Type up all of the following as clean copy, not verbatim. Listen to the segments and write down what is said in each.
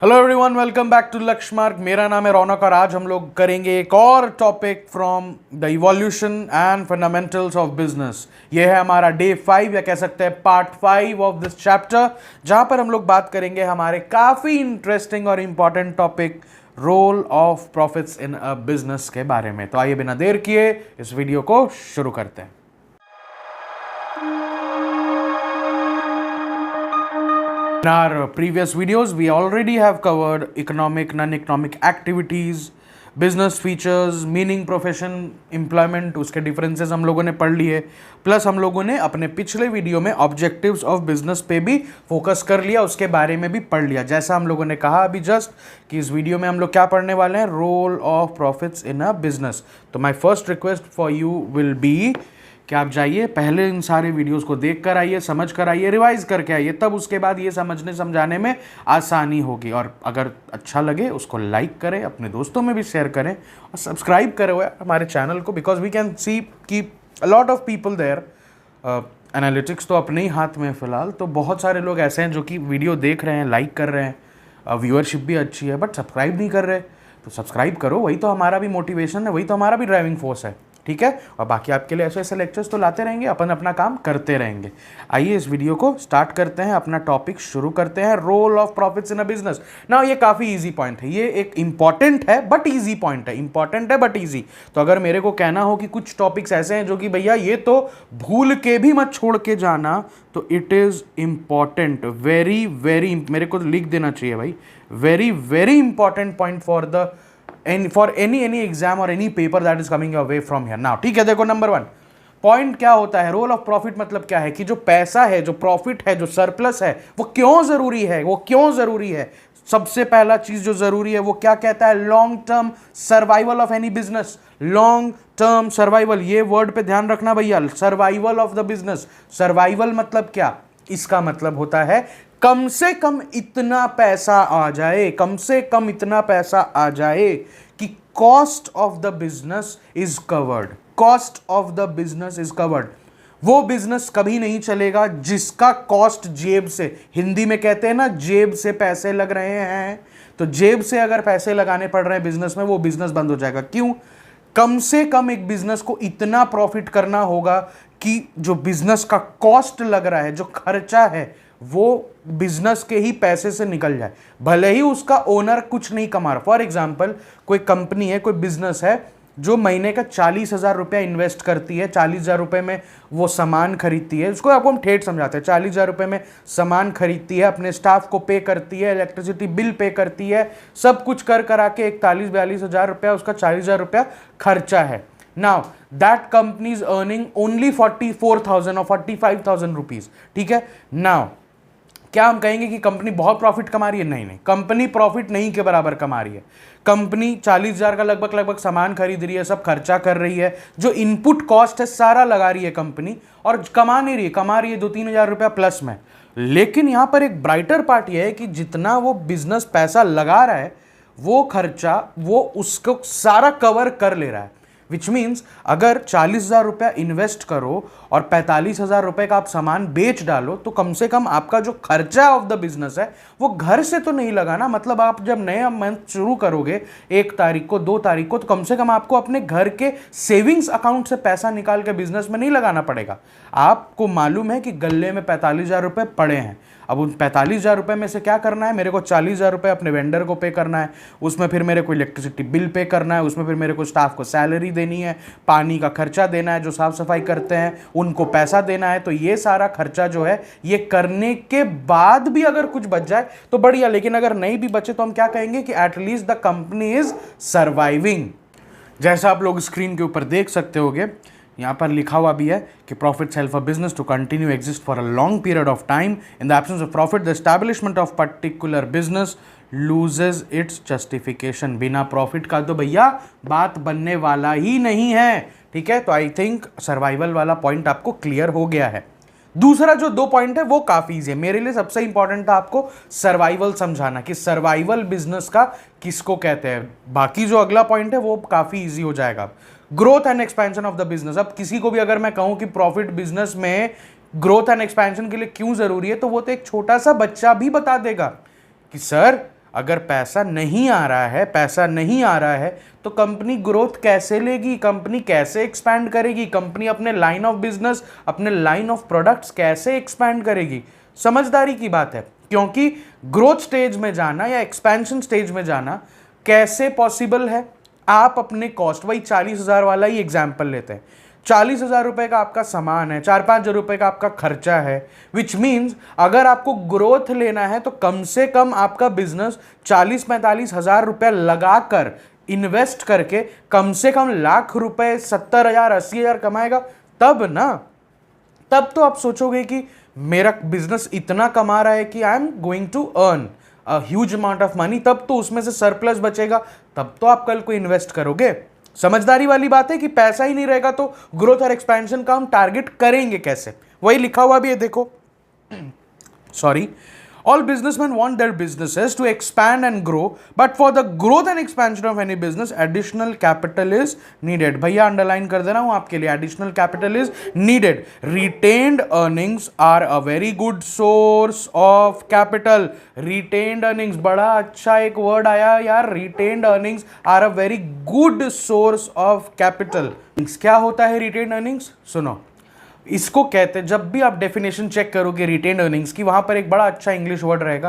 Hello everyone, welcome back to Lakshya Marg. मेरा नाम है रौनक और आज हम लोग करेंगे एक और topic from the evolution and fundamentals of business. ये है हमारा डे 5 या कह सकते हैं पार्ट 5 ऑफ दिस चैप्टर, जहां पर हम लोग बात करेंगे हमारे काफ़ी इंटरेस्टिंग और important topic role of profits in a business के बारे में। तो आइए बिना देर किए इस वीडियो को शुरू करते हैं। In our previous videos, we already have covered economic, non-economic activities, business features, meaning, profession, employment, उसके differences हम लोगों ने पढ़ लिए। प्लस हम लोगों ने अपने पिछले वीडियो में ऑब्जेक्टिव्स ऑफ बिजनेस पे भी फोकस कर लिया, उसके बारे में भी पढ़ लिया। जैसा हम लोगों ने कहा अभी जस्ट कि इस वीडियो में हम लोग क्या पढ़ने वाले हैं, role of profits in a business. तो my first request for you will be कि आप जाइए पहले इन सारे वीडियोस को देख कर आइए, समझ कर आइए, रिवाइज करके आइए, तब उसके बाद ये समझने समझाने में आसानी होगी। और अगर अच्छा लगे उसको लाइक करें, अपने दोस्तों में भी शेयर करें और सब्सक्राइब करें हुए हमारे चैनल को, बिकॉज वी कैन सी कि a lot of people there. Analytics तो अपने ही हाथ में है फिलहाल, तो बहुत सारे लोग ऐसे हैं जो कि वीडियो देख रहे हैं, लाइक कर रहे हैं, व्यूअरशिप भी अच्छी है, बट सब्सक्राइब नहीं कर रहे। तो सब्सक्राइब करो, वही तो हमारा भी मोटिवेशन है, वही तो हमारा भी ड्राइविंग फोर्स है, ठीक है। और बाकी आपके लिए ऐसे ऐसे लेक्चर्स तो लाते रहेंगे, अपन अपना काम करते रहेंगे। आइए इस वीडियो को स्टार्ट करते हैं, अपना टॉपिक शुरू करते हैं, role of profits in a business. ना ये काफ़ी इजी पॉइंट है, ये एक इंपॉर्टेंट है बट इजी पॉइंट है, इंपॉर्टेंट है बट इजी। तो अगर मेरे को कहना हो कि कुछ टॉपिक्स ऐसे हैं जो कि भैया ये तो भूल के भी मत छोड़ के जाना, तो it is important, very very, मेरे को लिख देना चाहिए भाई, very very important point for the for any exam or any paper that is coming your way from here now, ठीक है। देखो नंबर 1 पॉइंट क्या होता है, रोल ऑफ प्रॉफिट मतलब क्या है कि जो पैसा है, जो प्रॉफिट है, जो सरप्लस है, वो क्यों जरूरी है, वो क्यों जरूरी है। सबसे पहला चीज जो जरूरी है वो क्या कहता है, long term survival of any business. Long term survival, ये वर्ड पे ध्यान रखना भैया, survival of the business. Survival मतलब क्या, इसका मतलब होता है कम से कम इतना पैसा आ जाए, कम से कम इतना पैसा आ जाए कि cost of the business is covered, cost of the business is covered. वो बिजनेस कभी नहीं चलेगा जिसका कॉस्ट जेब से, हिंदी में कहते हैं ना जेब से पैसे लग रहे हैं, तो जेब से अगर पैसे लगाने पड़ रहे हैं बिजनेस में, वो बिजनेस बंद हो जाएगा। क्यों? कम से कम एक बिजनेस को इतना प्रॉफिट करना होगा कि जो बिजनेस का कॉस्ट लग रहा है, जो खर्चा है, वो बिजनेस के ही पैसे से निकल जाए, भले ही उसका ओनर कुछ नहीं कमा रहा। फॉर एग्जाम्पल कोई कंपनी है, कोई बिजनेस है जो महीने का 40,000 रुपया इन्वेस्ट करती है, 40,000 रुपये में वो सामान खरीदती है, उसको आपको हम ठेठ समझाते हैं, 40,000 रुपये में सामान खरीदती है, अपने स्टाफ को पे करती है, इलेक्ट्रिसिटी बिल पे करती है, सब कुछ कर करा के 41-42 रुपया उसका 40,000 रुपया खर्चा है। Now that company is earning only 44,000 और 45,000 रुपीज, ठीक है। नाउ क्या हम कहेंगे कि कंपनी बहुत प्रॉफिट कमा रही है? नहीं नहीं, कंपनी प्रॉफिट नहीं के बराबर कमा रही है। कंपनी 40,000 का लगभग सामान खरीद रही है, सब खर्चा कर रही है, जो इनपुट कॉस्ट है सारा लगा रही है कंपनी, और कमा नहीं रही है, कमा रही है 2-3 हज़ार रुपया प्लस में। लेकिन यहां पर एक ब्राइटर पार्ट यह है कि जितना वो बिजनेस पैसा लगा रहा है, वो खर्चा वो उसको सारा कवर कर ले रहा है। विच मीन्स अगर 40,000 रुपया इन्वेस्ट करो और 45,000 रुपये का आप सामान बेच डालो, तो कम से कम आपका जो खर्चा ऑफ द बिजनेस है वो घर से तो नहीं लगाना। मतलब आप जब नया मंथ शुरू करोगे 1 तारीख को, 2 तारीख को, तो कम से कम आपको अपने घर के सेविंग्स अकाउंट से पैसा निकाल के बिजनेस में नहीं लगाना पड़ेगा। आपको मालूम है कि गले में 45,000 रुपये पड़े हैं, अब उन 45,000 रुपये में से क्या करना है, मेरे को 40,000 रुपये अपने वेंडर को पे करना है, उसमें फिर मेरे को इलेक्ट्रिसिटी बिल पे करना है, उसमें फिर मेरे को स्टाफ को सैलरी देनी है, पानी का खर्चा देना है, जो साफ सफाई करते हैं उनको पैसा देना है। तो ये सारा खर्चा जो है, ये करने के बाद भी अगर कुछ बच जाए तो बढ़िया, लेकिन अगर नहीं भी बचे तो हम क्या कहेंगे कि at least the company is surviving. जैसा आप लोग स्क्रीन के ऊपर देख सकते होगे, यहाँ पर लिखा हुआ भी है कि profits help a business to continue exist for a long period of time. In the absence of profit the establishment of particular business loses its justification. बिना प्रॉफिट का तो भैया बात बनने वाला ही नहीं है, ठीक है। तो आई थिंक सर्वाइवल वाला पॉइंट आपको क्लियर हो गया है। दूसरा जो 2 पॉइंट है वो काफी इजी है, मेरे लिए सबसे इंपॉर्टेंट था आपको सर्वाइवल समझाना कि सर्वाइवल बिजनेस का किसको कहते हैं। बाकी जो अगला पॉइंट है वो काफी इजी हो जाएगा। Growth and expansion of the business. अब किसी को भी अगर मैं कहूं कि प्रॉफिट बिजनेस में ग्रोथ एंड एक्सपेंशन के लिए क्यों जरूरी है, तो वो तो एक छोटा सा बच्चा भी बता देगा कि सर अगर पैसा नहीं आ रहा है, पैसा नहीं आ रहा है, तो कंपनी ग्रोथ कैसे लेगी, कंपनी कैसे एक्सपैंड करेगी, कंपनी अपने लाइन ऑफ बिजनेस, अपने लाइन ऑफ प्रोडक्ट्स कैसे एक्सपैंड करेगी। समझदारी की बात है, क्योंकि ग्रोथ स्टेज में जाना या एक्सपेंशन स्टेज में जाना कैसे पॉसिबल है। आप अपने कॉस्ट, वही 40,000 वाला ही एग्जाम्पल लेते हैं, 40,000 रुपए का आपका सामान है, 4-5 हजार रुपए का आपका खर्चा है, विच मीन्स अगर आपको ग्रोथ लेना है तो कम से कम आपका बिजनेस 40-45 हजार रुपया लगाकर इन्वेस्ट करके कम से कम लाख रुपए, 70,000 80,000 कमाएगा, तब ना, तब तो आप सोचोगे कि मेरा बिजनेस इतना कमा रहा है कि I am going to earn a huge amount of money, तब तो उसमें से सरप्लस बचेगा, तब तो आप कल को इन्वेस्ट करोगे। समझदारी वाली बात है कि पैसा ही नहीं रहेगा तो ग्रोथ और एक्सपेंशन का हम टारगेट करेंगे कैसे। वही लिखा हुआ भी है, देखो, sorry, all businessmen want their businesses to expand and grow, but for the growth and expansion of any business additional capital is needed। भैया अंडरलाइन कर दे रहा हूं आपके लिए, additional capital is needed। retained earnings are a very good source of capital। retained earnings, बड़ा अच्छा एक word आया यार, retained earnings are a very good source of capital। क्या होता है retained earnings, सुनो, इसको कहते हैं, जब भी आप डेफिनेशन चेक करोगे रिटेन अर्निंग्स की, वहां पर एक बड़ा अच्छा इंग्लिश वर्ड रहेगा,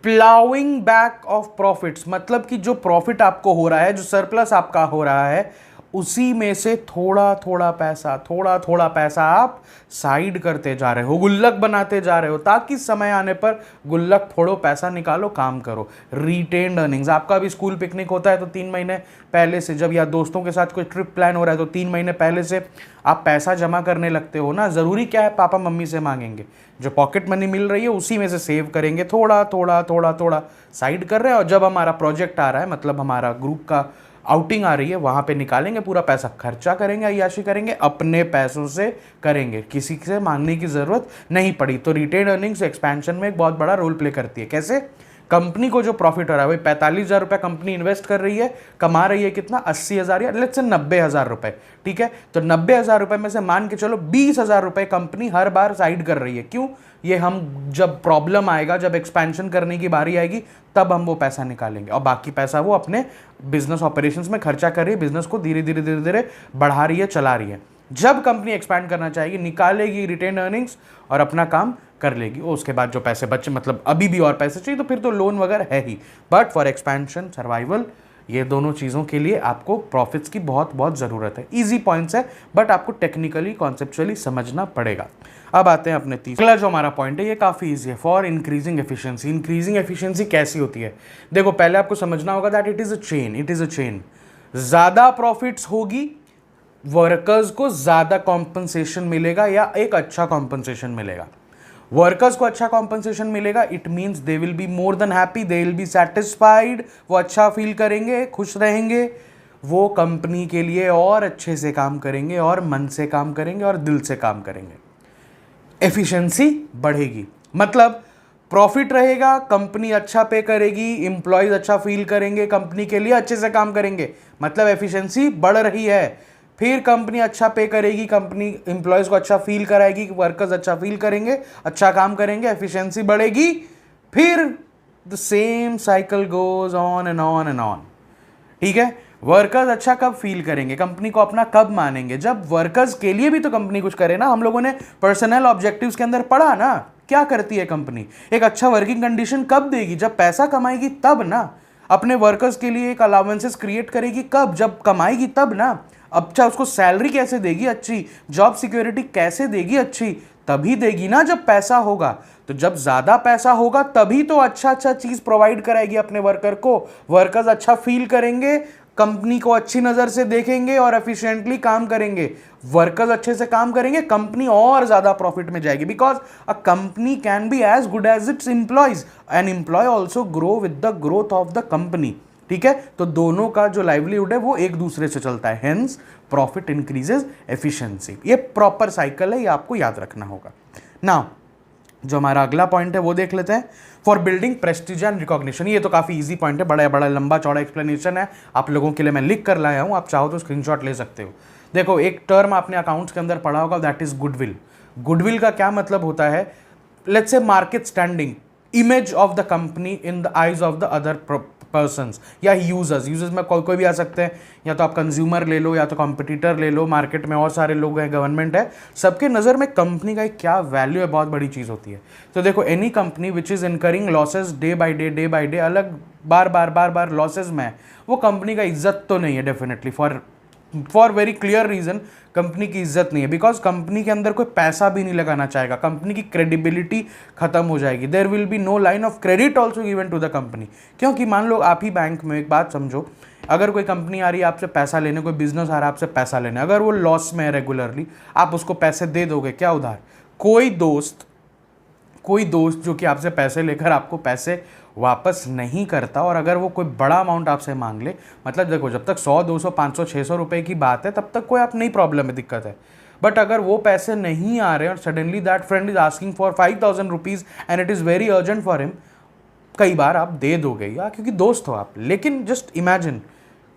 प्लाउइंग बैक ऑफ प्रॉफिट्स। मतलब कि जो प्रॉफिट आपको हो रहा है, जो सरप्लस आपका हो रहा है, उसी में से थोड़ा थोड़ा पैसा आप साइड करते जा रहे हो, गुल्लक बनाते जा रहे हो, ताकि समय आने पर गुल्लक फोड़ो, पैसा निकालो, काम करो। रिटेन्ड अर्निंग्स, आपका अभी स्कूल पिकनिक होता है तो 3 महीने पहले से, जब या दोस्तों के साथ कोई ट्रिप प्लान हो रहा है तो 3 महीने पहले से आप पैसा जमा करने लगते हो ना। ज़रूरी क्या है, पापा मम्मी से मांगेंगे, जो पॉकेट मनी मिल रही है उसी में से सेव करेंगे, थोड़ा थोड़ा साइड कर रहे हैं, और जब हमारा प्रोजेक्ट आ रहा है, मतलब हमारा ग्रुप का आउटिंग आ रही है, वहां पे निकालेंगे, पूरा पैसा खर्चा करेंगे, अय्याशी करेंगे, अपने पैसों से करेंगे, किसी से मांगने की जरूरत नहीं पड़ी। तो रिटेन अर्निंग्स एक्सपेंशन में एक बहुत बड़ा रोल प्ले करती है। कैसे? कंपनी को जो प्रॉफिट हो रहा है, वही 45,000 रुपये कंपनी इन्वेस्ट कर रही है, कमा रही है कितना, 80,000 या लेट्स से 90,000 रुपये, ठीक है। तो 90,000 रुपये में से मान के चलो 20,000 रुपये कंपनी हर बार साइड कर रही है। क्यों? ये हम जब प्रॉब्लम आएगा, जब एक्सपेंशन करने की बारी आएगी, तब हम वो पैसा निकालेंगे, और बाकी पैसा वो अपने बिजनेस ऑपरेशंस में खर्चा कर रही है, बिजनेस को धीरे धीरे बढ़ा रही है, चला रही है। जब कंपनी एक्सपैंड करना चाहेगी, निकालेगी रिटेन अर्निंग्स और अपना काम कर लेगी। उसके बाद जो पैसे बचे, मतलब अभी भी और पैसे चाहिए तो फिर तो लोन वगैरह है ही, बट फॉर एक्सपेंशन, सर्वाइवल, ये दोनों चीज़ों के लिए आपको प्रॉफिट्स की बहुत ज़रूरत है। इजी पॉइंट्स है, बट आपको टेक्निकली कॉन्सेप्चुअली समझना पड़ेगा। अब आते हैं अपने तीसरा जो हमारा पॉइंट है, ये काफ़ी ईजी है, for increasing efficiency. Increasing efficiency कैसी होती है? देखो, पहले आपको समझना होगा that it is a chain. ज़्यादा प्रॉफिट्स होगी, वर्कर्स को ज़्यादा कॉम्पनसेशन मिलेगा या एक अच्छा कॉम्पनसेशन मिलेगा। वर्कर्स को अच्छा कॉम्पनसेशन मिलेगा, it means they will be more than happy, they will be satisfied, वो अच्छा फील करेंगे, खुश रहेंगे, वो कंपनी के लिए और अच्छे से काम करेंगे, और मन से काम करेंगे, और दिल से काम करेंगे। एफिशिएंसी बढ़ेगी, मतलब प्रॉफिट रहेगा, कंपनी अच्छा पे करेगी, इंप्लॉयज अच्छा फील करेंगे, कंपनी के लिए अच्छे से काम करेंगे, मतलब एफिशिएंसी बढ़ रही है। फिर कंपनी अच्छा पे करेगी, कंपनी इंप्लॉयज को अच्छा फील कराएगी, वर्कर्स अच्छा फील करेंगे, अच्छा काम करेंगे, एफिशिएंसी बढ़ेगी, फिर the same cycle goes on and on and on, ठीक है। वर्कर्स अच्छा कब फील करेंगे, कंपनी को अपना कब मानेंगे? जब वर्कर्स के लिए भी तो कंपनी कुछ करे ना। हम लोगों ने पर्सनल ऑब्जेक्टिव्स के अंदर पढ़ा ना, क्या करती है कंपनी, एक अच्छा वर्किंग कंडीशन कब देगी? जब पैसा कमाएगी तब ना। अपने वर्कर्स के लिए एक अलाउंसेस क्रिएट करेगी कब? जब कमाएगी तब ना। अच्छा, उसको सैलरी कैसे देगी अच्छी, जॉब सिक्योरिटी कैसे देगी अच्छी? तभी देगी ना जब पैसा होगा। तो जब ज्यादा पैसा होगा तभी तो अच्छा चीज प्रोवाइड कराएगी अपने वर्कर को, वर्कर्स अच्छा फील करेंगे, कंपनी को अच्छी नजर से देखेंगे और एफिशिएंटली काम करेंगे। वर्कर्स अच्छे से काम करेंगे, कंपनी और ज्यादा प्रॉफिट में जाएगी, because a company can be as good as its employees, an employee also grow with the growth of the company, ठीक है। तो दोनों का जो लाइवलीहुड है वो एक दूसरे से चलता है, हेंस प्रॉफिट इंक्रीजेज एफिशिएंसी। ये प्रॉपर साइकिल है, ये आपको याद रखना होगा। नाउ जो हमारा अगला पॉइंट है वो देख लेते हैं, for building Prestige and recognition. ये तो काफी इजी पॉइंट है, बड़ा लंबा चौड़ा एक्सप्लेनेशन है, आप लोगों के लिए मैं लिख कर लाया हूं, आप चाहो तो स्क्रीनशॉट ले सकते हो। देखो, एक टर्म आपने अकाउंट्स के अंदर पढ़ा होगा, दैट इज गुडविल। गुडविल का क्या मतलब होता है? Let's say market standing, image of the company in the eyes of the other persons या यूजर्स में कोई भी आ सकते हैं, या तो आप कंज्यूमर ले लो, या तो कॉम्पिटिटर ले लो, मार्केट में और सारे लोग हैं, गवर्नमेंट है, सबके नज़र में कंपनी का एक क्या वैल्यू है, बहुत बड़ी चीज़ होती है। तो देखो, any company which is incurring losses day by day अलग बार बार लॉसेज में है, वो कंपनी का इज्जत तो नहीं है definitely, for very clear reason company की इज्जत नहीं है, बिकॉज कंपनी के अंदर कोई पैसा भी नहीं लगाना चाहेगा, कंपनी की क्रेडिबिलिटी खत्म हो जाएगी, there will be no line of credit also given to the company. क्योंकि मान लो आप ही बैंक में, एक बात समझो, अगर कोई कंपनी आ रही है आपसे पैसा लेने, कोई बिजनेस आ रहा है आपसे पैसा लेने, अगर वो लॉस में है रेगुलरली, आप उसको पैसे दे दोगे क्या उधार? कोई दोस्त जो कि आपसे पैसे लेकर आपको पैसे वापस नहीं करता, और अगर वो कोई बड़ा अमाउंट आपसे मांग ले, मतलब देखो, जब तक 100 200 500 600 रुपए की बात है तब तक कोई आप नहीं प्रॉब्लम है, दिक्कत है। बट अगर वो पैसे नहीं आ रहे और suddenly that friend is asking for 5000 rupees and it is very urgent for him, कई बार आप दे दोगे या क्योंकि दोस्त हो आप, लेकिन जस्ट इमेजिन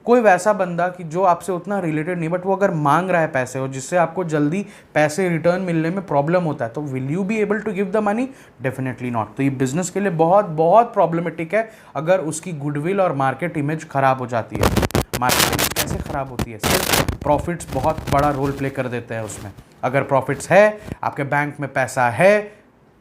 कोई वैसा बंदा कि जो आपसे उतना रिलेटेड नहीं, बट वो अगर मांग रहा है पैसे और जिससे आपको जल्दी पैसे रिटर्न मिलने में प्रॉब्लम होता है, तो will you be able to give the money? Definitely not. तो ये बिजनेस के लिए बहुत बहुत प्रॉब्लमेटिक है अगर उसकी गुडविल और मार्केट इमेज खराब हो जाती है। मार्केट इमेज कैसे खराब होती है? सिर्फ प्रॉफिट्स बहुत बड़ा रोल प्ले कर देते हैं उसमें। अगर प्रॉफिट्स है, आपके बैंक में पैसा है,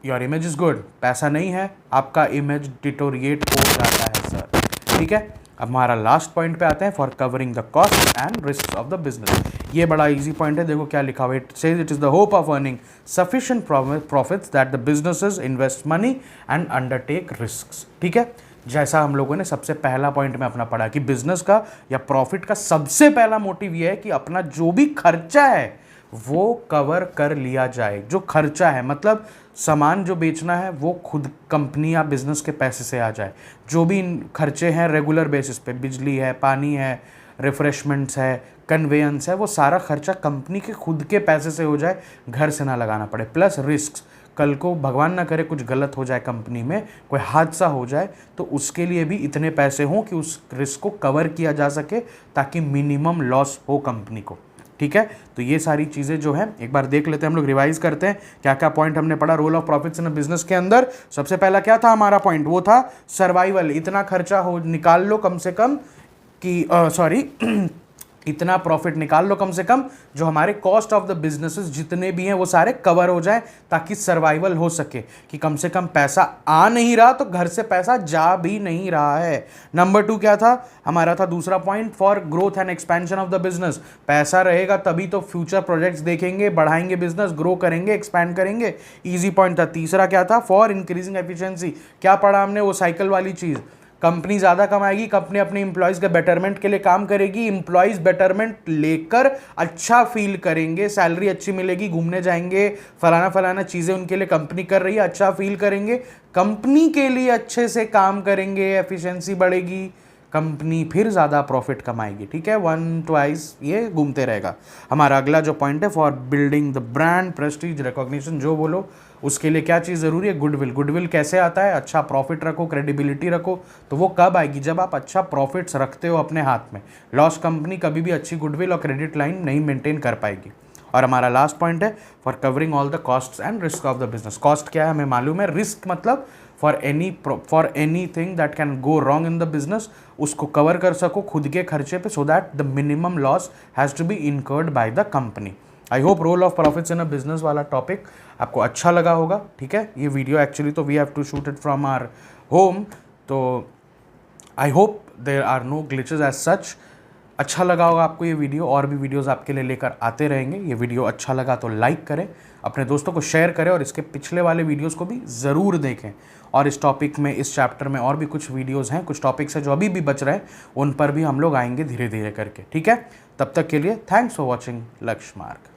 योर इमेज इज गुड। पैसा नहीं है, आपका इमेज डिटोरिएट हो जाता है सर, ठीक है। अब हमारा लास्ट पॉइंट पे आते हैं, for covering the cost and risk of the business. ये बड़ा इजी पॉइंट है, देखो क्या लिखा हुआ है। It says it is the hope of earning sufficient profits that the businesses invest money and undertake risks, ठीक है। जैसा हम लोगों ने सबसे पहला पॉइंट में अपना पढ़ा कि बिजनेस का या प्रॉफिट का सबसे पहला मोटिव ये है कि अपना जो भी खर्चा है वो कवर कर लिया जाए। जो खर्चा है मतलब सामान जो बेचना है वो खुद कंपनी या बिजनेस के पैसे से आ जाए। जो भी खर्चे हैं रेगुलर बेसिस पे, बिजली है, पानी है, रिफ्रेशमेंट्स है, कन्वेयंस है, वो सारा खर्चा कंपनी के खुद के पैसे से हो जाए, घर से ना लगाना पड़े। प्लस रिस्क, कल को भगवान ना करे कुछ गलत हो जाए कंपनी में, कोई हादसा हो जाए, तो उसके लिए भी इतने पैसे हों कि उस रिस्क को कवर किया जा सके, ताकि मिनिमम लॉस हो कंपनी को, ठीक है। तो ये सारी चीज़ें जो है एक बार देख लेते हैं, हम लोग रिवाइज करते हैं क्या क्या पॉइंट हमने पढ़ा role of profits in business के अंदर। सबसे पहला क्या था हमारा पॉइंट? वो था सर्वाइवल। इतना खर्चा हो निकाल लो कम से कम कि इतना प्रॉफिट निकाल लो कम से कम, जो हमारे कॉस्ट ऑफ द बिजनेसेस जितने भी हैं वो सारे कवर हो जाए, ताकि सर्वाइवल हो सके, कि कम से कम पैसा आ नहीं रहा तो घर से पैसा जा भी नहीं रहा है। नंबर 2 क्या था हमारा? था दूसरा point, for growth and expansion of the business. पैसा रहेगा तभी तो फ्यूचर प्रोजेक्ट्स देखेंगे, बढ़ाएंगे बिजनेस, ग्रो करेंगे, एक्सपैंड करेंगे। ईजी पॉइंट था। तीसरा क्या था? For increasing efficiency. क्या पढ़ा हमने? वो साइकिल वाली चीज़। कंपनी ज़्यादा कमाएगी, कंपनी अपने इंप्लॉयज़ के बेटरमेंट के लिए काम करेगी, इंप्लॉयज़ बेटरमेंट लेकर अच्छा फील करेंगे, सैलरी अच्छी मिलेगी, घूमने जाएंगे, फलाना चीज़ें उनके लिए कंपनी कर रही है, अच्छा फील करेंगे, कंपनी के लिए अच्छे से काम करेंगे, एफिशिएंसी बढ़ेगी, कंपनी फिर ज़्यादा प्रॉफिट कमाएगी, ठीक है। 1 2 ये घूमते रहेगा। हमारा अगला जो पॉइंट है, for building the brand, Prestige, recognition, जो बोलो, उसके लिए क्या चीज़ ज़रूरी है? गुडविल। गुडविल कैसे आता है? अच्छा प्रॉफिट रखो, क्रेडिबिलिटी रखो। तो वो कब आएगी? जब आप अच्छा प्रॉफिट्स रखते हो अपने हाथ में। लॉस कंपनी कभी भी अच्छी गुडविल और क्रेडिट लाइन नहीं मेंटेन कर पाएगी। और हमारा लास्ट पॉइंट है, for covering all the costs and risk of the business. Cost क्या है हमें मालूम है, रिस्क मतलब for any thing that can go wrong in the business, उसको कवर कर सको खुद के खर्चे पे, so that the minimum loss has to be incurred by the company. I hope role of profits in a business वाला topic आपको अच्छा लगा होगा, ठीक है। ये वीडियो एक्चुअली तो we have to shoot it from our home, तो I hope there are no glitches as such. अच्छा लगा होगा आपको ये वीडियो, और भी वीडियोस आपके लिए लेकर आते रहेंगे। ये वीडियो अच्छा लगा तो लाइक करें, अपने दोस्तों को शेयर करें, और इसके पिछले वाले वीडियोस को भी ज़रूर देखें। और इस टॉपिक में, इस चैप्टर में और भी कुछ वीडियोस हैं, कुछ टॉपिक्स हैं जो अभी भी बच रहे हैं, उन पर भी हम लोग आएंगे धीरे धीरे करके, ठीक है। तब तक के लिए थैंक्स फॉर वॉचिंग लक्ष्य मार्ग।